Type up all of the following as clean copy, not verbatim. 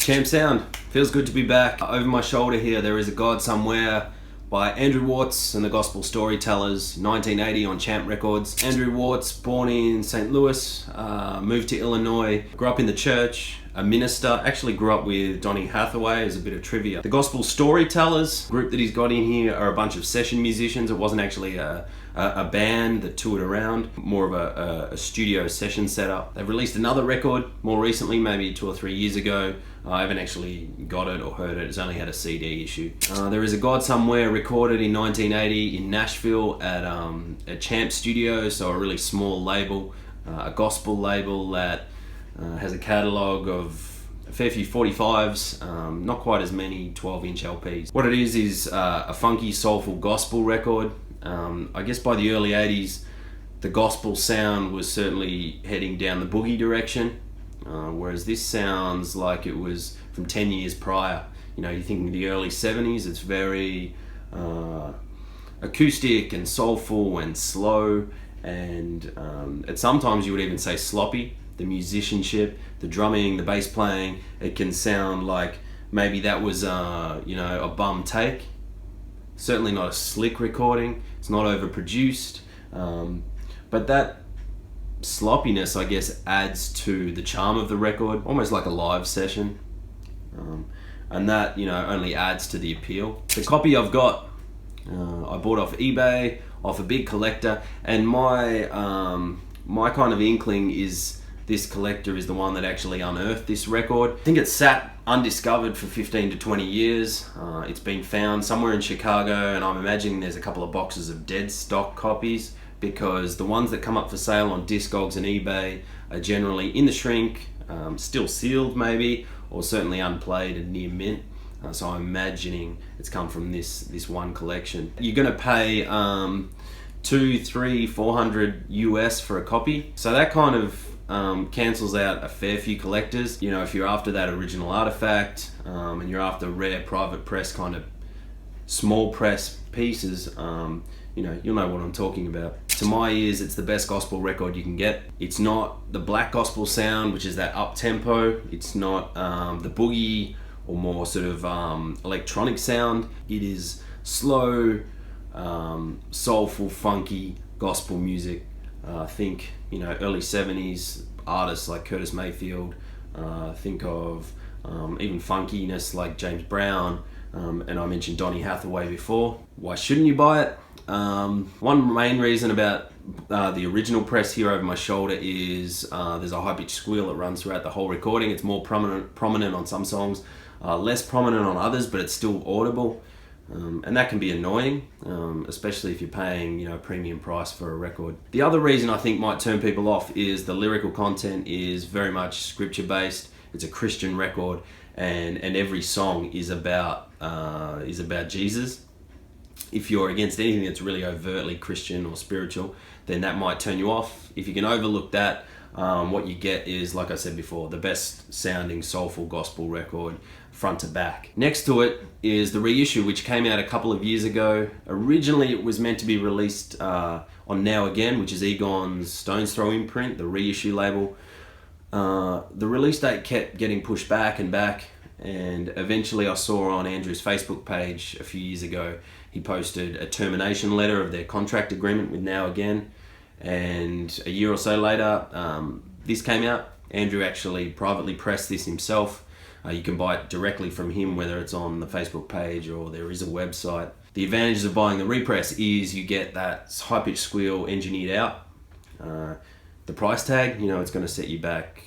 Champ Sound, feels good to be back. Over my shoulder here there is A God Somewhere by Andrew Wartts and the Gospel Storytellers, 1980 on Champ Records. Andrew Wartts, born in St. Louis, moved to Illinois, grew up in the church, a minister, actually grew up with Donny Hathaway as a bit of trivia. The Gospel Storytellers group that he's got in here are a bunch of session musicians. It wasn't actually a band that toured around, more of a studio session setup. They've released another record more recently, maybe 2 or 3 years ago. I haven't actually got it or heard it, it's only had a CD issue. There is A God Somewhere recorded in 1980 in Nashville at Champ Studios, so a really small label, a gospel label that has a catalogue of a fair few 45s, not quite as many 12-inch LPs. What it is a funky, soulful gospel record. I guess by the early 80s, the gospel sound was certainly heading down the boogie direction, whereas this sounds like it was from 10 years prior. You know, you're thinking the early 70s, it's very acoustic and soulful and slow, and sometimes you would even say sloppy. The musicianship, the drumming, the bass playing, it can sound like maybe that was a bum take. Certainly not a slick recording, it's not overproduced, but that sloppiness, I guess, adds to the charm of the record, almost like a live session, and that, only adds to the appeal. The copy I've got, I bought off eBay, off a big collector, and my kind of inkling is this collector is the one that actually unearthed this record. I think it's sat undiscovered for 15 to 20 years. It's been found somewhere in Chicago, and I'm imagining there's a couple of boxes of dead stock copies, because the ones that come up for sale on Discogs and eBay are generally in the shrink, still sealed maybe, or certainly unplayed and near mint. So I'm imagining it's come from this one collection. You're gonna pay $200, $300, $400 US for a copy. So that kind of cancels out a fair few collectors. If you're after that original artifact, and you're after rare private press kind of small press pieces, you'll know what I'm talking about. To my ears, it's the best gospel record you can get. It's not the black gospel sound, which is that up tempo. It's not the boogie or more sort of electronic sound. It is slow, soulful, funky gospel music. Think, early 70s artists like Curtis Mayfield. Think of even funkiness like James Brown. And I mentioned Donny Hathaway before. Why shouldn't you buy it? One main reason about the original press here over my shoulder is there's a high-pitched squeal that runs throughout the whole recording. It's more prominent on some songs, less prominent on others, but it's still audible. And that can be annoying, especially if you're paying a premium price for a record. The other reason I think might turn people off is the lyrical content is very much scripture based. It's a Christian record, and every song is about Jesus. If you're against anything that's really overtly Christian or spiritual, then that might turn you off. If you can overlook that, what you get is, like I said before, the best sounding soulful gospel record front to back. Next to it is the reissue, which came out a couple of years ago. Originally it was meant to be released on Now Again, which is Egon's Stone's Throw imprint, the reissue label. The release date kept getting pushed back and back, and eventually I saw on Andrew's Facebook page a few years ago, he posted a termination letter of their contract agreement with Now Again. And a year or so later, this came out. Andrew actually privately pressed this himself. You can buy it directly from him, whether it's on the Facebook page or there is a website. The advantages of buying the repress is you get that high-pitched squeal engineered out. The price tag, it's going to set you back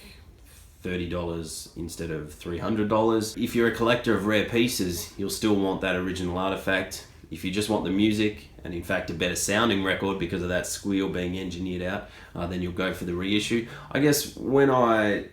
$30 instead of $300. If you're a collector of rare pieces, you'll still want that original artifact. If you just want the music, and in fact a better sounding record because of that squeal being engineered out, then you'll go for the reissue. I guess when I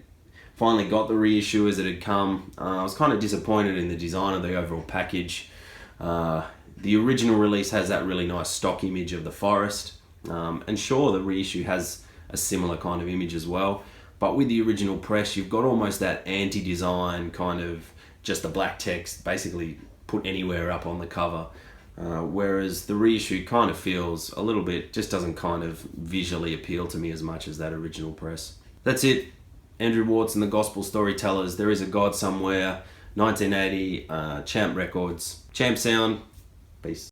finally got the reissue as it had come, I was kind of disappointed in the design of the overall package. The original release has that really nice stock image of the forest, and sure, the reissue has a similar kind of image as well, but with the original press you've got almost that anti-design kind of just the black text basically put anywhere up on the cover. Whereas the reissue kind of feels a little bit, just doesn't kind of visually appeal to me as much as that original press. That's it. Andrew Wartts and the Gospel Storytellers. There is a God Somewhere. 1980, Champ Records. Champ Sound. Peace.